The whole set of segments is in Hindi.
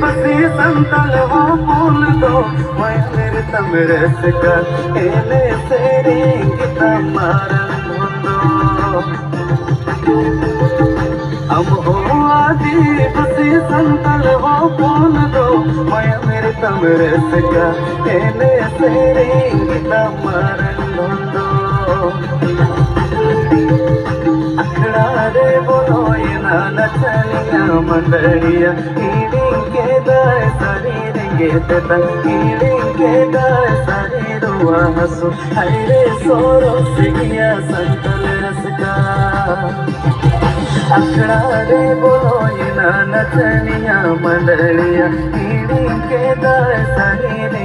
पसी संतल वो फूल दो मैं मेरे तमरस का एने सेरे गीता मारन धुंदो हम हो आदि पसी संतल वो फूल दो मैं मेरे तमरस का एने सेरे गीता मारन धुंदो अखड़ा रे बोलो ये ना नचनिया मंडलिया के दाए शरीर के दाए शरीर हसु हरे सोरो से किया संतल रस का अखड़ा रे बोलो ये ना नचनिया मंडलिया के दाए शरीर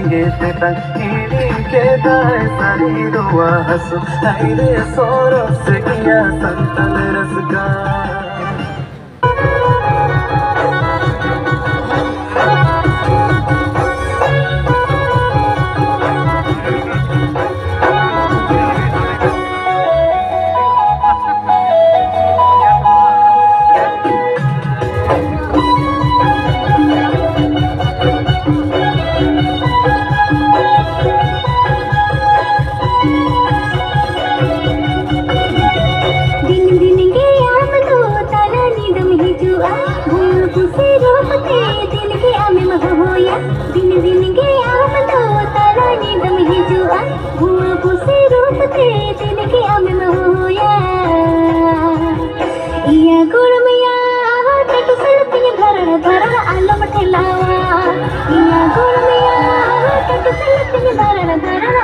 के दाए शरीर हसु हरे सोरो से किया संतल रस का दिन दिन के आम तो तारा नींदम हिजुआ भूल पुसे रूप ते दिन के आम होया इया गुरमिया टट सड़पिया धरण धरण आलम ठेलावा इया गुरमिया टट सड़पिया धरण धरण